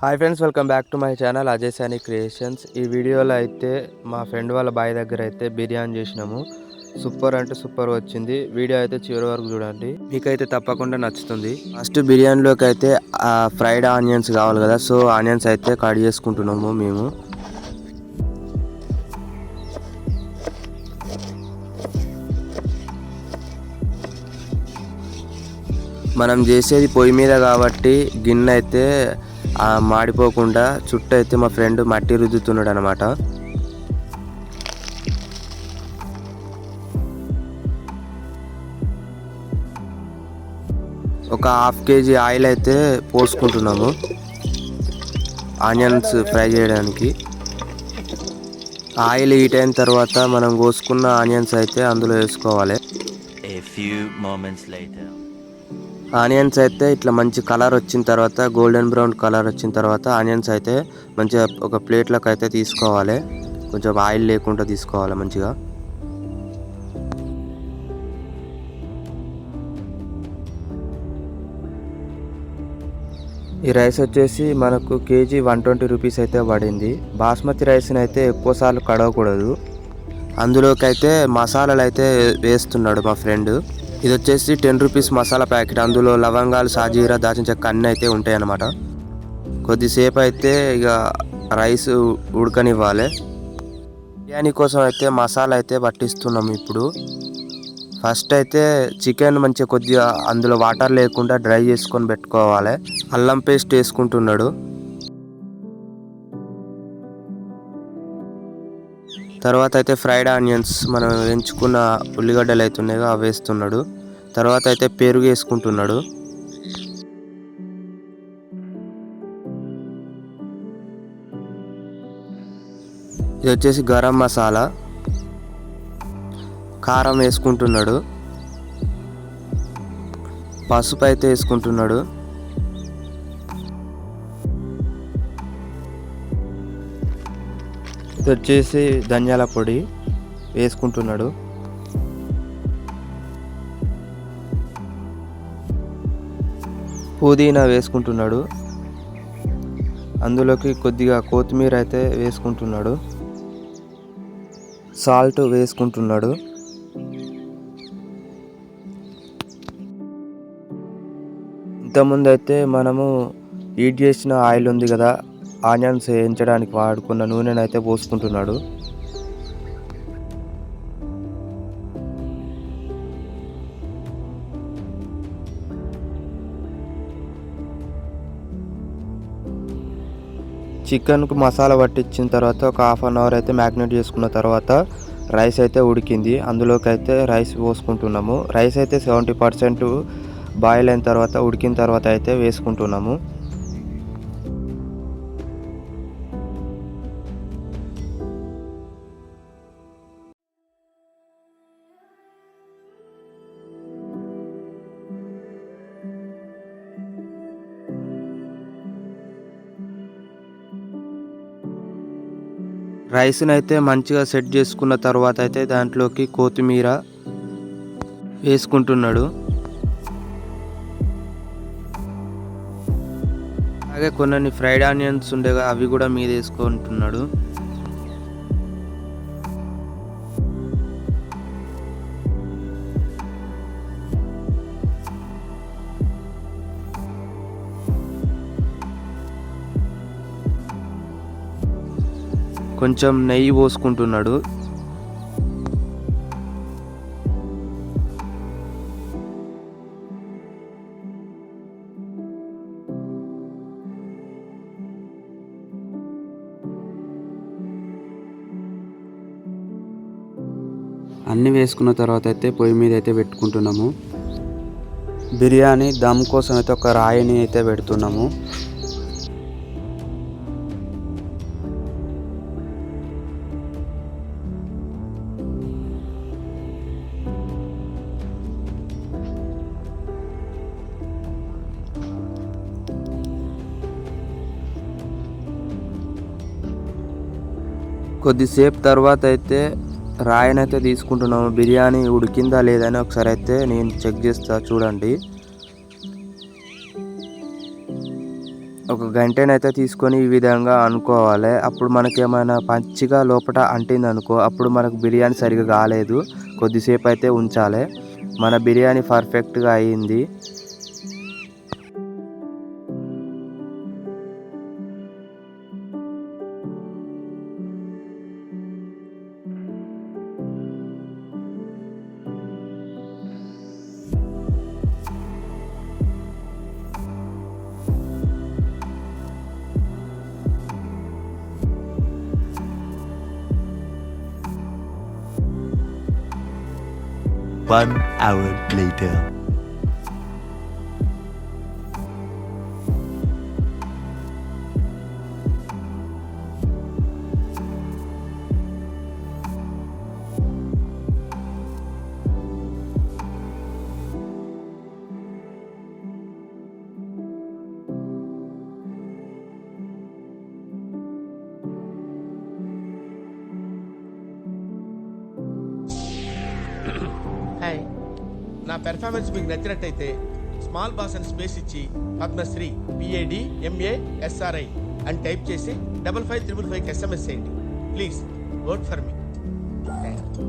Hi friends, welcome back to my channel Ajay సాని creations. ఈ వీడియోలో అయితే మా ఫ్రెండ్ వాళ్ళ బాయ్ దగ్గర అయితే బిర్యానీ చేసినాము. సూపర్ అంటే సూపర్ వచ్చింది. వీడియో అయితే చివరి వరకు చూడండి, మీకైతే తప్పకుండా నచ్చుతుంది. ఫస్ట్ బిర్యానీలోకి అయితే ఫ్రైడ్ ఆనియన్స్ కావాలి కదా, సో ఆనియన్స్ అయితే కట్ చేసుకుంటున్నాము మేము. మనం చేసేది పొయ్యి మీద కాబట్టి గిన్నె అయితే మాడిపోకుండా చుట్టూ అయితే మా ఫ్రెండ్ మట్టి రుద్దుతున్నాడు అనమాట. ఒక ½ కేజీ ఆయిల్ అయితే పోసుకుంటున్నాము ఆనియన్స్ ఫ్రై చేయడానికి. ఆయిల్ హీట్ అయిన తర్వాత మనం కోసుకున్న ఆనియన్స్ అయితే అందులో వేసుకోవాలి. ఆనియన్స్ అయితే ఇట్లా మంచి కలర్ వచ్చిన తర్వాత, గోల్డెన్ బ్రౌన్ కలర్ వచ్చిన తర్వాత ఆనియన్స్ అయితే మంచిగా ఒక ప్లేట్లోకి అయితే తీసుకోవాలి. కొంచెం ఆయిల్ లేకుండా తీసుకోవాలి మంచిగా. ఈ రైస్ వచ్చేసి మనకు కేజీ 120 రూపీస్ అయితే పడింది. బాస్మతి రైస్ని అయితే ఎక్కువసార్లు కడగకూడదు. అందులోకి అయితే మసాలాలు అయితే వేస్తున్నాడు మా ఫ్రెండ్. ఇది వచ్చేసి 10 రూపీస్ మసాలా ప్యాకెట్. అందులో లవంగాలు, సాజీరా, దాచిన చెక్క అన్నీ అయితే ఉంటాయి అన్నమాట. కొద్దిసేపు అయితే ఇక రైస్ ఉడకనివ్వాలి. బిర్యానీ కోసం అయితే మసాలా అయితే పట్టిస్తున్నాము ఇప్పుడు. ఫస్ట్ అయితే చికెన్ మంచిగా కొద్దిగా అందులో వాటర్ లేకుండా డ్రై చేసుకొని పెట్టుకోవాలి. అల్లం పేస్ట్ వేసుకుంటున్నాడు. తర్వాత అయితే ఫ్రైడ్ ఆనియన్స్, మనం ఎంచుకున్న ఉల్లిగడ్డలు అయితే ఉన్నాయో అవి వేస్తున్నాడు. తర్వాత అయితే పెరుగు వేసుకుంటున్నాడు. ఇది వచ్చేసి గరం మసాలా. కారం వేసుకుంటున్నాడు. పసుపు అయితే వేసుకుంటున్నాడు. ఇది వచ్చేసి ధనియాల పొడి వేసుకుంటున్నాడు. పుదీనా వేసుకుంటున్నాడు. అందులోకి కొద్దిగా కొత్తిమీర అయితే వేసుకుంటున్నాడు. సాల్ట్ వేసుకుంటున్నాడు. ఇంతకుముందు అయితే మనము హీట్ చేసిన ఆయిల్ ఉంది కదా, ఆనియన్స్ వేయించడానికి వాడుకున్న నూనెను అయితే పోసుకుంటున్నాడు. చికెన్కు మసాలా పట్టించిన తర్వాత ఒక ½ అన్ అవర్ అయితే మ్యాగ్నేట్ చేసుకున్న తర్వాత రైస్ అయితే ఉడికింది. అందులోకి అయితే రైస్ పోసుకుంటున్నాము. రైస్ అయితే 70% బాయిల్ అయిన తర్వాత, ఉడికిన తర్వాత అయితే వేసుకుంటున్నాము. రైస్ని అయితే మంచిగా సెట్ చేసుకున్న తర్వాత అయితే దాంట్లోకి కొత్తిమీర వేసుకుంటున్నాడు. అలాగే కొన్ని ఫ్రైడ్ ఆనియన్స్ ఉండేగా అవి కూడా మీద వేసుకుంటున్నాడు. కొంచెం నెయ్యి పోసుకుంటున్నాడు. అన్నీ వేసుకున్న తర్వాత అయితే పొయ్యి మీద అయితే పెట్టుకుంటున్నాము. బిర్యానీ దమ్ కోసం అయితే ఒక రాయిని అయితే పెడుతున్నాము. కొద్దిసేపు తర్వాత అయితే రాయినైతే తీసుకుంటున్నాము. బిర్యానీ ఉడికిందా లేదని ఒకసారి అయితే నేను చెక్ చేస్తా, చూడండి. ఒక గంటనైతే తీసుకొని ఈ విధంగా అనుకోవాలి. అప్పుడు మనకేమైనా పచ్చిగా లోపట అంటింది అనుకో, అప్పుడు మనకు బిర్యానీ సరిగా కాలేదు. కొద్దిసేపు అయితే ఉంచాలి. మన బిర్యానీ పర్ఫెక్ట్గా అయ్యింది. One hour later. హాయ్, నా పెర్ఫార్మెన్స్ మీకు నచ్చినట్టయితే స్మాల్ బాస్ అని స్పేస్ ఇచ్చి పద్మశ్రీ PADMASRI అని టైప్ చేసి 5555 SMS చేయండి. Please vote for me. Thank you.